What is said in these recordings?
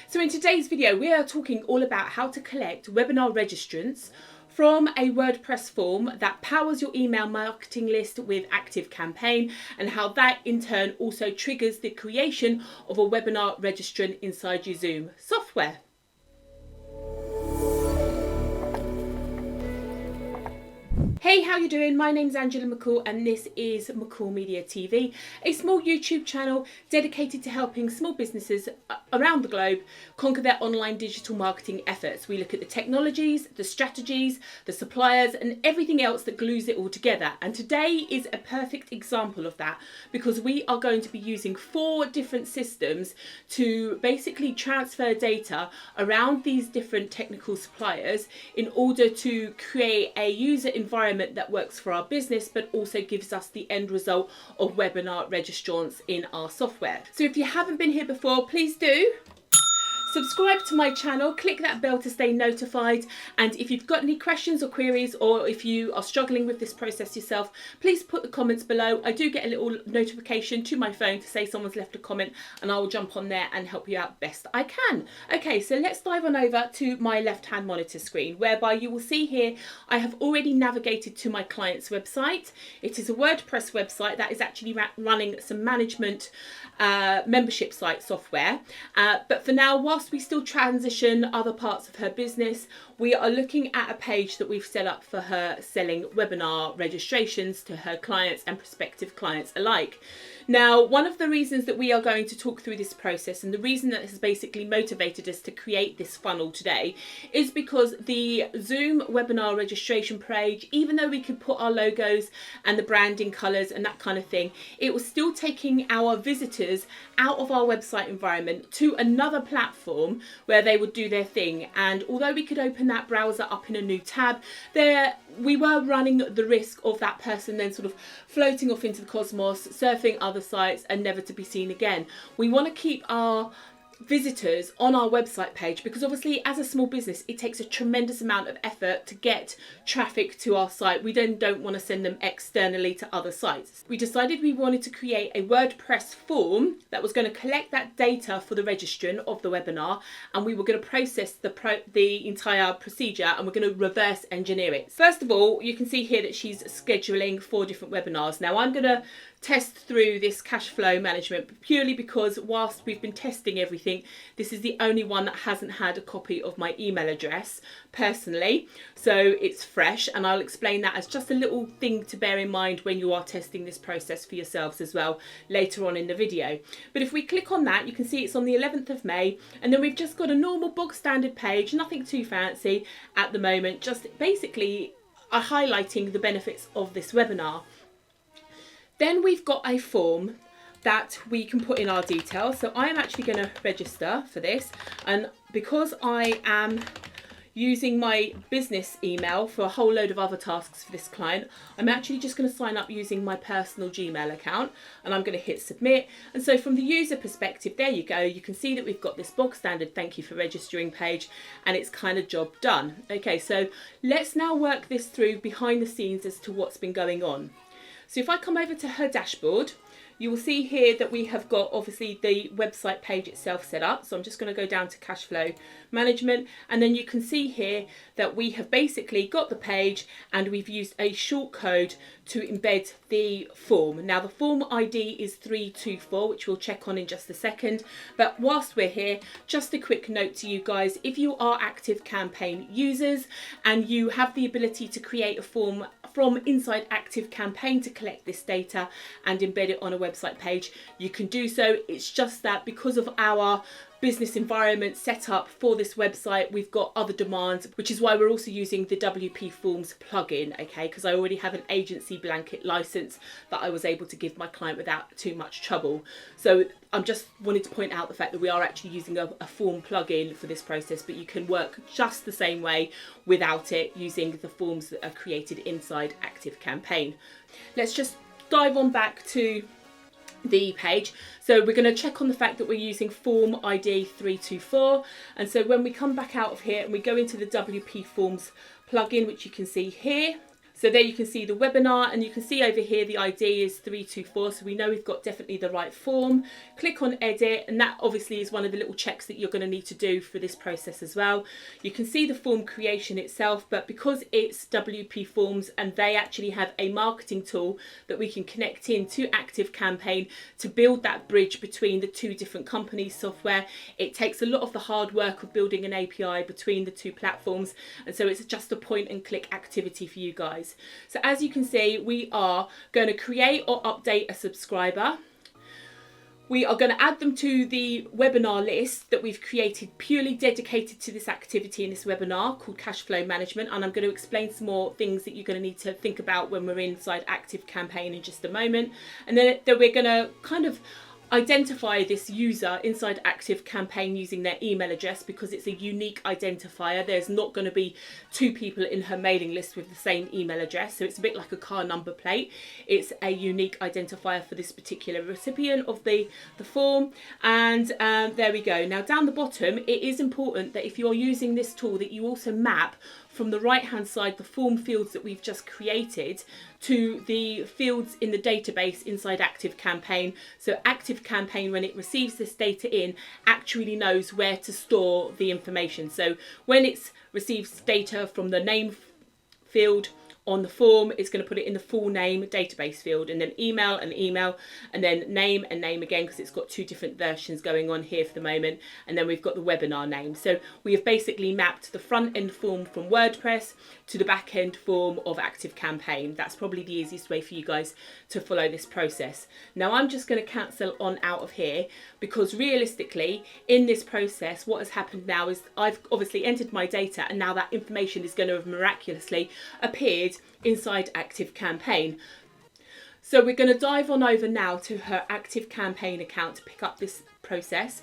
So in today's video, we are talking all about how to collect webinar registrants from a WordPress form that powers your email marketing list with ActiveCampaign, and how that in turn also triggers the creation of a webinar registrant inside your Zoom software. Hey, how you doing? My name's Angela McCall and this is McCall Media TV, a small YouTube channel dedicated to helping small businesses around the globe conquer their online digital marketing efforts. We look at the technologies, the strategies, the suppliers and everything else that glues it all together. And today is a perfect example of that, because we are going to be using 4 different systems to basically transfer data around these different technical suppliers in order to create a user environment that works for our business, but also gives us the end result of webinar registrants in our software. So if you haven't been here before, please do subscribe to my channel, click that bell to stay notified, and if you've got any questions or queries, or if you are struggling with this process yourself, please put the comments below. I do get a little notification to my phone to say someone's left a comment, and I will jump on there and help you out best I can. Okay, so let's dive on over to my left hand monitor screen, whereby you will see here I have already navigated to my client's website. It is a WordPress website that is actually running some management membership site software, but for now, whilst we still transition other parts of her business, we are looking at a page that we've set up for her selling webinar registrations to her clients and prospective clients alike. Now, one of the reasons that we are going to talk through this process, and the reason that has basically motivated us to create this funnel today, is because the Zoom webinar registration page, even though we could put our logos and the branding colours and that kind of thing, it was still taking our visitors out of our website environment to another platform where they would do their thing. And although we could open that browser up in a new tab, we were running the risk of that person then sort of floating off into the cosmos, surfing other sites and never to be seen again. We want to keep our visitors on our website page, because obviously as a small business it takes a tremendous amount of effort to get traffic to our site. We then don't want to send them externally to other sites. We decided we wanted to create a WordPress form that was going to collect that data for the registrant of the webinar, and we were going to process the entire procedure, and we're going to reverse engineer it. First of all, you can see here that she's scheduling 4 different webinars. Now I'm going to test through this cash flow management purely because whilst we've been testing everything, this is the only one that hasn't had a copy of my email address personally, so it's fresh, and I'll explain that as just a little thing to bear in mind when you are testing this process for yourselves as well later on in the video. But if we click on that, you can see it's on the 11th of May, and then we've just got a normal bog standard page, nothing too fancy at the moment, just basically highlighting the benefits of this webinar. Then we've got a form that we can put in our details. So I am actually going to register for this, and because I am using my business email for a whole load of other tasks for this client, I'm actually just going to sign up using my personal Gmail account, and I'm going to hit submit. And so from the user perspective, there you go, you can see that we've got this bog standard thank you for registering page, and it's kind of job done. Okay, so let's now work this through behind the scenes as to what's been going on. So if I come over to her dashboard, you will see here that we have got obviously the website page itself set up. So I'm just going to go down to cash flow management, and then you can see here that we have basically got the page and we've used a short code to embed the form. Now the form ID is 324, which we'll check on in just a second. But whilst we're here, just a quick note to you guys, if you are ActiveCampaign users and you have the ability to create a form from inside ActiveCampaign to collect this data and embed it on a website page, you can do so. It's just that because of our business environment set up for this website, we've got other demands, which is why we're also using the WPForms plugin, okay, because I already have an agency blanket license that I was able to give my client without too much trouble. So I'm just wanted to point out the fact that we are actually using a form plugin for this process, but you can work just the same way without it using the forms that are created inside ActiveCampaign. Let's just dive on back to the page. So we're going to check on the fact that we're using form ID 324, and so when we come back out of here and we go into the WPForms plugin, which you can see here, So there you can see the webinar, and you can see over here the ID is 324, so we know we've got definitely the right form. Click on edit, and that obviously is one of the little checks that you're going to need to do for this process as well. You can see the form creation itself, but because it's WPForms and they actually have a marketing tool that we can connect into ActiveCampaign to build that bridge between the two different companies' software, it takes a lot of the hard work of building an API between the two platforms, and so it's just a point and click activity for you guys. So as you can see, we are going to create or update a subscriber. We are going to add them to the webinar list that we've created purely dedicated to this activity in this webinar called Cash Flow Management. And I'm going to explain some more things that you're going to need to think about when we're inside ActiveCampaign in just a moment. And then we're going to kind of identify this user inside ActiveCampaign using their email address, because it's a unique identifier. There's not going to be two people in her mailing list with the same email address, so it's a bit like a car number plate. It's a unique identifier for this particular recipient of the form. And there we go. Now down the bottom, it is important that if you're using this tool that you also map from the right hand side the form fields that we've just created to the fields in the database inside ActiveCampaign. So ActiveCampaign, when it receives this data in, actually knows where to store the information. So when it receives data from the name field on the form, it's going to put it in the full name database field, and then email and email, and then name and name again, because it's got two different versions going on here for the moment. And then we've got the webinar name. So we have basically mapped the front end form from WordPress to the back end form of ActiveCampaign. That's probably the easiest way for you guys to follow this process. Now I'm just going to cancel on out of here, because realistically in this process what has happened now is I've obviously entered my data, and now that information is going to have miraculously appeared inside ActiveCampaign. So we're going to dive on over now to her ActiveCampaign account to pick up this process.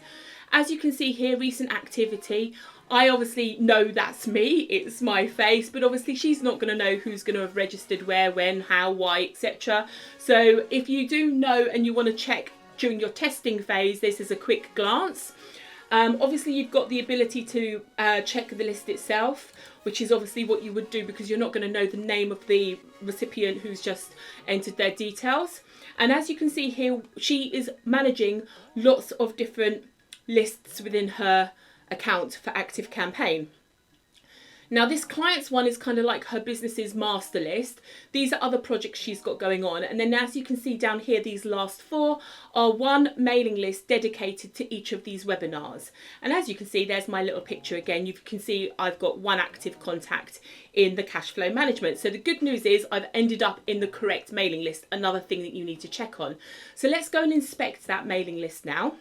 As you can see here, recent activity. I obviously know that's me, it's my face, but obviously she's not going to know who's going to have registered where, when, how, why, etc. So if you do know and you want to check during your testing phase, this is a quick glance. Obviously you've got the ability to check the list itself, which is obviously what you would do, because you're not going to know the name of the recipient who's just entered their details. And as you can see here, she is managing lots of different lists within her account for ActiveCampaign. Now this client's one is kind of like her business's master list. These are other projects she's got going on. And then as you can see down here, these last four are one mailing list dedicated to each of these webinars. And as you can see, there's my little picture again. You can see I've got one active contact in the cash flow management. So the good news is I've ended up in the correct mailing list, another thing that you need to check on. So let's go and inspect that mailing list now.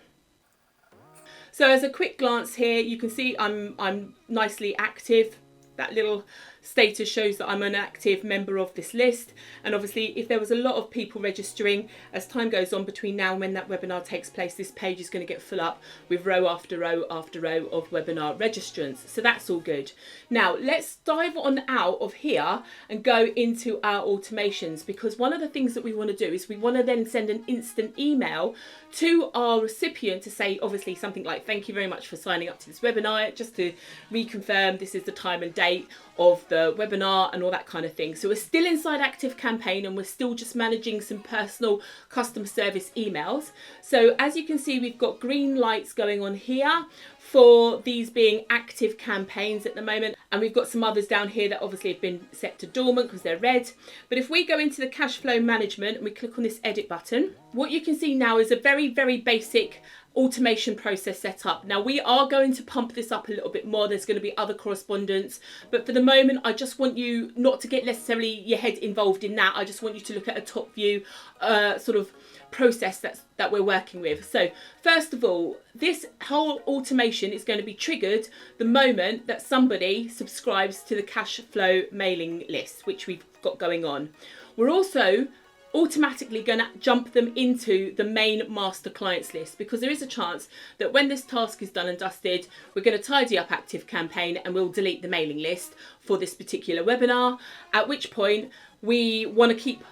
So as a quick glance here, you can see I'm nicely active. That little status shows that I'm an active member of this list. And obviously if there was a lot of people registering, as time goes on between now and when that webinar takes place, this page is going to get full up with row after row after row of webinar registrants. So that's all good. Now let's dive on out of here and go into our automations, because one of the things that we want to do is we want to then send an instant email to our recipient to say obviously something like, thank you very much for signing up to this webinar, just to reconfirm this is the time and date of the webinar and all that kind of thing. So we're still inside ActiveCampaign and we're still just managing some personal customer service emails. So as you can see, we've got green lights going on here for these being active campaigns at the moment, and we've got some others down here that obviously have been set to dormant because they're red. But if we go into the cash flow management and we click on this edit button, what you can see now is a very basic automation process set up. Now we are going to pump this up a little bit more. There's going to be other correspondence, but for the moment I just want you not to get necessarily your head involved in that. I just want you to look at a top view sort of process that we're working with. So first of all, this whole automation is going to be triggered the moment that somebody subscribes to the cash flow mailing list, which we've got going on. We're also automatically going to jump them into the main master clients list, because there is a chance that when this task is done and dusted, we're going to tidy up ActiveCampaign and we'll delete the mailing list for this particular webinar, at which point we want to keep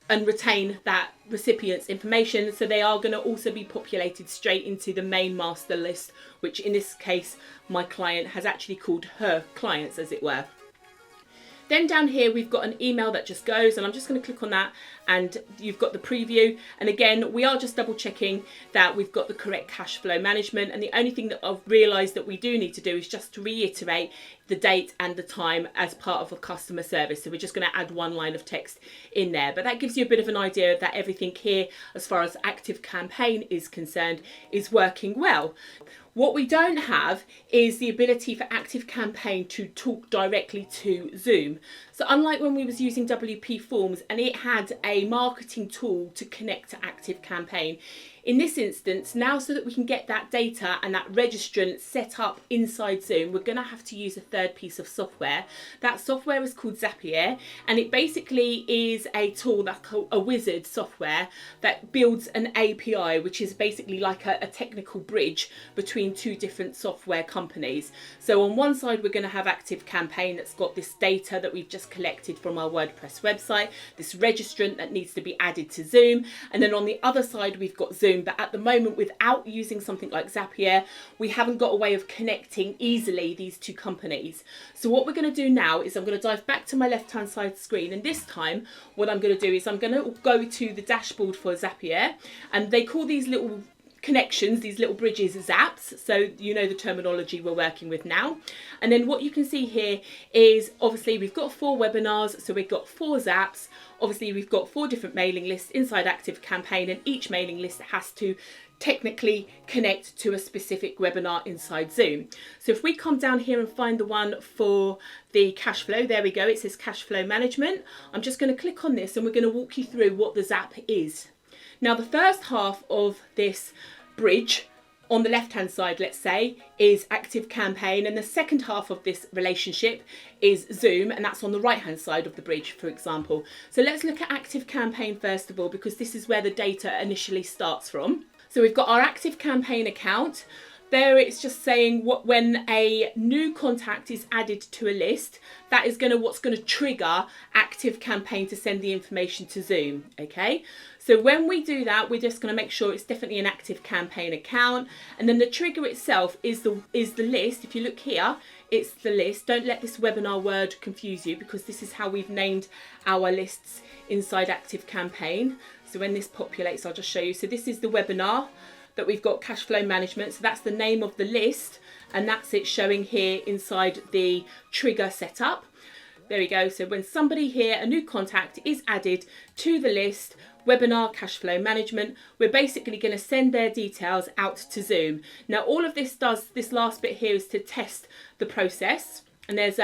and retain that recipient's information. So they are going to also be populated straight into the main master list, which in this case my client has actually called her clients, as it were. Then down here we've got an email that just goes, and I'm just going to click on that, and you've got the preview. And again, we are just double checking that we've got the correct cash flow management, and the only thing that I've realised that we do need to do is just to reiterate the date and the time as part of a customer service. So we're just going to add one line of text in there, but that gives you a bit of an idea that everything here as far as ActiveCampaign is concerned is working well. What we don't have is the ability for ActiveCampaign to talk directly to Zoom. So unlike when we was using WPForms and it had a marketing tool to connect to ActiveCampaign, in this instance, now so that we can get that data and that registrant set up inside Zoom, we're going to have to use a third piece of software. That software is called Zapier, and it basically is a tool, that's called a wizard software that builds an API, which is basically like a technical bridge between two different software companies. So on one side, we're going to have ActiveCampaign that's got this data that we've just collected from our WordPress website, this registrant that needs to be added to Zoom, and then on the other side, we've got Zoom. But at the moment, without using something like Zapier, we haven't got a way of connecting easily these two companies. So what we're going to do now is I'm going to dive back to my left hand side screen, and this time what I'm going to do is I'm going to go to the dashboard for Zapier, and they call these little connections, these little bridges, zaps, so you know the terminology we're working with now. And then what you can see here is obviously we've got 4 webinars, so we've got 4 zaps. Obviously we've got 4 different mailing lists inside ActiveCampaign, and each mailing list has to technically connect to a specific webinar inside Zoom. So if we come down here and find the one for the cash flow, there we go, it says cash flow management. I'm just going to click on this and we're going to walk you through what the zap is. Now the first half of this bridge on the left hand side, let's say, is ActiveCampaign, and the second half of this relationship is Zoom, and that's on the right hand side of the bridge, for example. So let's look at ActiveCampaign first of all, because this is where the data initially starts from. So we've got our ActiveCampaign account. There it's just saying when a new contact is added to a list, that is what's going to trigger ActiveCampaign to send the information to Zoom. Okay, so when we do that, we're just going to make sure it's definitely an ActiveCampaign account, and then the trigger itself is the list. If you look here, it's the list. Don't let this webinar word confuse you, because this is how we've named our lists inside ActiveCampaign. So when this populates, I'll just show you. So this is the webinar that we've got cash flow management. So that's the name of the list, and that's it showing here inside the trigger setup. There we go. So when somebody here, a new contact is added to the list, webinar cash flow management, we're basically going to send their details out to Zoom. Now all of this does, this last bit here, is to test the process. And there's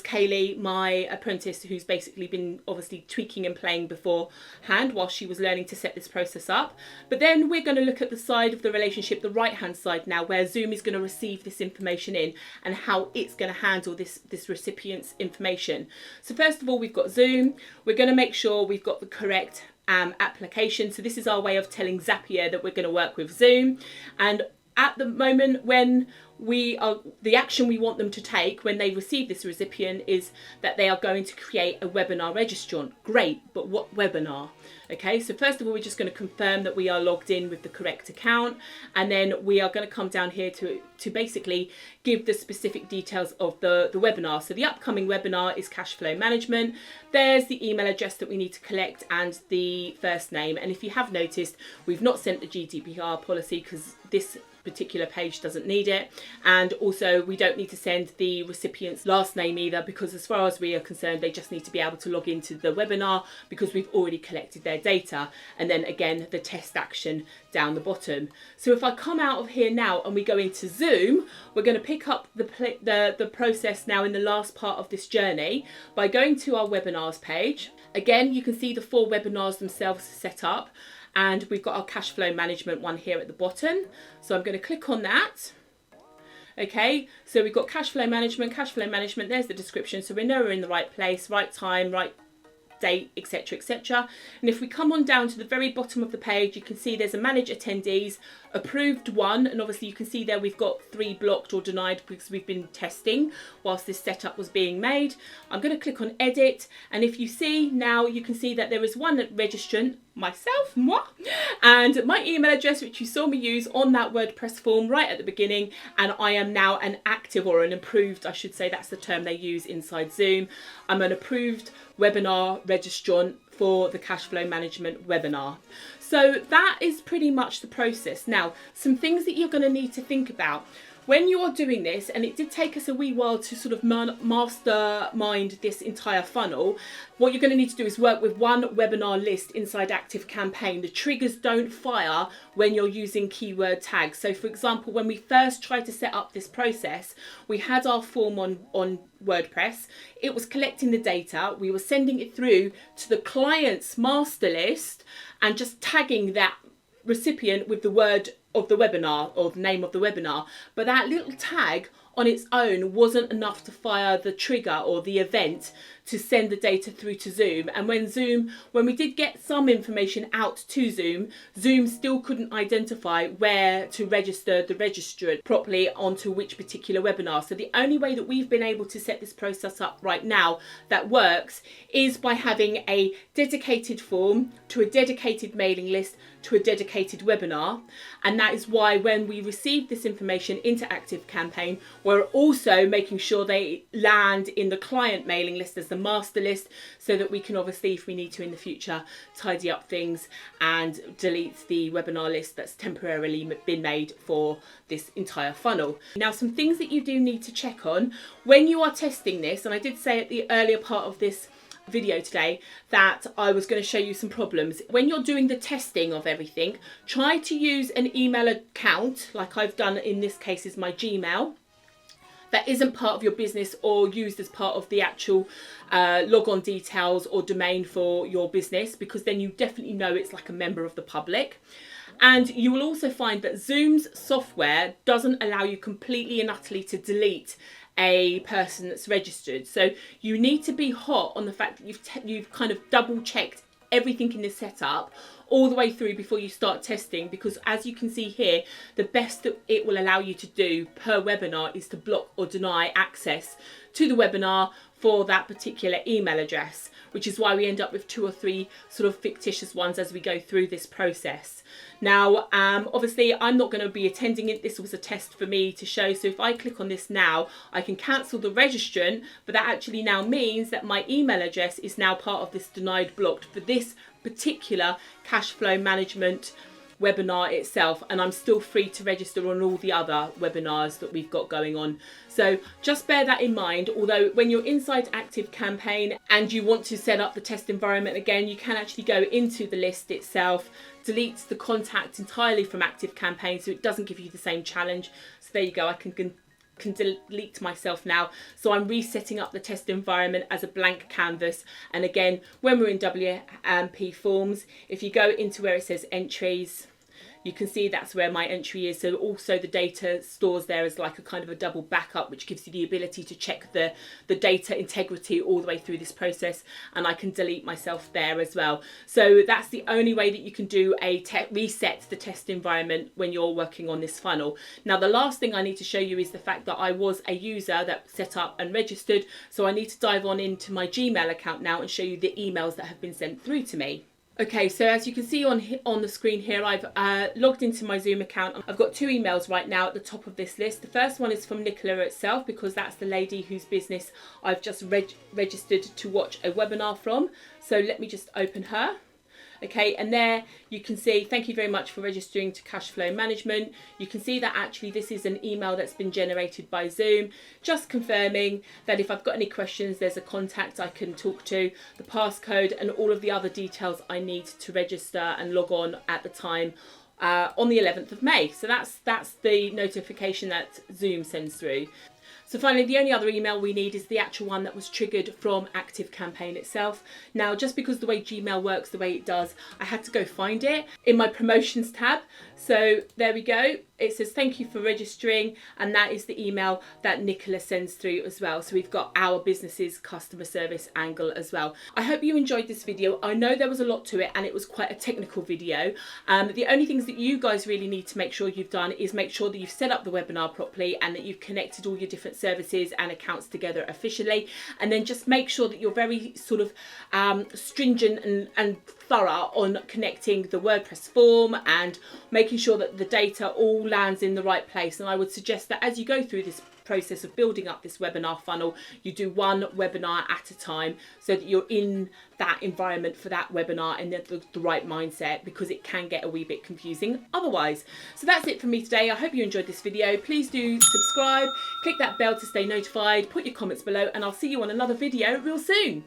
Kaylee, my apprentice, who's basically been obviously tweaking and playing beforehand while she was learning to set this process up. But then we're going to look at the side of the relationship, the right hand side now, where Zoom is going to receive this information in and how it's going to handle this recipient's information. So first of all, we've got Zoom. We're going to make sure we've got the correct application. So this is our way of telling Zapier that we're going to work with Zoom. And at the moment, when the action we want them to take when they receive this recipient is that they are going to create a webinar registrant. Great, but what webinar? Okay, so first of all, we're just going to confirm that we are logged in with the correct account, and then we are going to come down here to basically give the specific details of the webinar. So the upcoming webinar is cash flow management. There's the email address that we need to collect and the first name. And if you have noticed, we've not sent the GDPR policy because this particular page doesn't need it, and also we don't need to send the recipient's last name either, because as far as we are concerned, they just need to be able to log into the webinar because we've already collected their data. And then again, the test action down the bottom. So if I come out of here now and we go into Zoom, we're going to pick up the process now in the last part of this journey by going to our webinars page. Again, you can see the 4 webinars themselves set up, and we've got our cash flow management one here at the bottom. So I'm going to click on that. Okay, so we've got cash flow management, there's the description. So we know we're in the right place, right time, right date, etc, etc. And if we come on down to the very bottom of the page, you can see there's a manage attendees, approved 1, and obviously you can see there we've got 3 blocked or denied because we've been testing whilst this setup was being made. I'm going to click on edit, and if you see now, you can see that there is 1 registrant moi, and my email address, which you saw me use on that WordPress form right at the beginning, and I am now an active, or an approved, I should say, that's the term they use inside Zoom. I'm an approved webinar registrant for the cash flow management webinar. So that is pretty much the process. Now, some things that you're going to need to think about when you are doing this, and it did take us a wee while to sort of mastermind this entire funnel. What you're going to need to do is work with one webinar list inside ActiveCampaign. The triggers don't fire when you're using keyword tags. So for example, when we first tried to set up this process, we had our form on WordPress. It was collecting the data. We were sending it through to the client's master list and just tagging that recipient with the word of the webinar or the name of the webinar, but that little tag on its own wasn't enough to fire the trigger or the event to send the data through to Zoom. And when we did get some information out to Zoom, Zoom still couldn't identify where to register the registrant properly onto which particular webinar. So the only way that we've been able to set this process up right now that works is by having a dedicated form to a dedicated mailing list to a dedicated webinar. And that is why when we receive this information into ActiveCampaign, we're also making sure they land in the client mailing list as the master list, so that we can obviously, if we need to in the future, tidy up things and delete the webinar list that's temporarily been made for this entire funnel. Now, some things that you do need to check on when you are testing this, and I did say at the earlier part of this video today that I was going to show you some problems. When you're doing the testing of everything, try to use an email account, like I've done in this case is my Gmail, that isn't part of your business or used as part of the actual logon details or domain for your business, because then you definitely know it's like a member of the public. And you will also find that Zoom's software doesn't allow you completely and utterly to delete a person that's registered. So you need to be hot on the fact that you've kind of double checked everything in this setup all the way through before you start testing, because as you can see here, the best that it will allow you to do per webinar is to block or deny access to the webinar for that particular email address, which is why we end up with 2 or 3 sort of fictitious ones as we go through this process. Now, obviously I'm not going to be attending it. This was a test for me to show. So if I click on this now, I can cancel the registrant, but that actually now means that my email address is now part of this denied blocked for this particular cash flow management webinar itself, and I'm still free to register on all the other webinars that we've got going on. So just bear that in mind. Although when you're inside ActiveCampaign and you want to set up the test environment again, you can actually go into the list itself, delete the contact entirely from ActiveCampaign so it doesn't give you the same challenge. So there you go, I can delete myself now. So I'm resetting up the test environment as a blank canvas. And again, when we're in WPForms, if you go into where it says entries, you can see that's where my entry is. So also the data stores there as like a kind of a double backup, which gives you the ability to check the data integrity all the way through this process. And I can delete myself there as well. So that's the only way that you can do a reset the test environment when you're working on this funnel. Now, the last thing I need to show you is the fact that I was a user that set up and registered. So I need to dive on into my Gmail account now and show you the emails that have been sent through to me. Okay, so as you can see on the screen here, I've logged into my Zoom account. I've got 2 emails right now at the top of this list. The first one is from Nicola itself, because that's the lady whose business I've just registered to watch a webinar from. So let me just open her. Okay, and there you can see, thank you very much for registering to cash flow management. You can see that actually this is an email that's been generated by Zoom, just confirming that if I've got any questions, there's a contact I can talk to, the passcode and all of the other details I need to register and log on at the time on the 11th of May. So that's the notification that Zoom sends through. So finally, the only other email we need is the actual one that was triggered from ActiveCampaign itself. Now, just because the way Gmail works the way it does, I had to go find it in my promotions tab. So there we go. It says, thank you for registering. And that is the email that Nicola sends through as well. So we've got our business's customer service angle as well. I hope you enjoyed this video. I know there was a lot to it and it was quite a technical video. The only things that you guys really need to make sure you've done is make sure that you've set up the webinar properly and that you've connected all your different services and accounts together efficiently. And then just make sure that you're very sort of stringent and thorough on connecting the WordPress form and making sure that the data all lands in the right place. And I would suggest that as you go through this process of building up this webinar funnel, you do one webinar at a time so that you're in that environment for that webinar and the right mindset, because it can get a wee bit confusing otherwise. So that's it from me today. I hope you enjoyed this video. Please do subscribe, click that bell to stay notified, put your comments below, and I'll see you on another video real soon.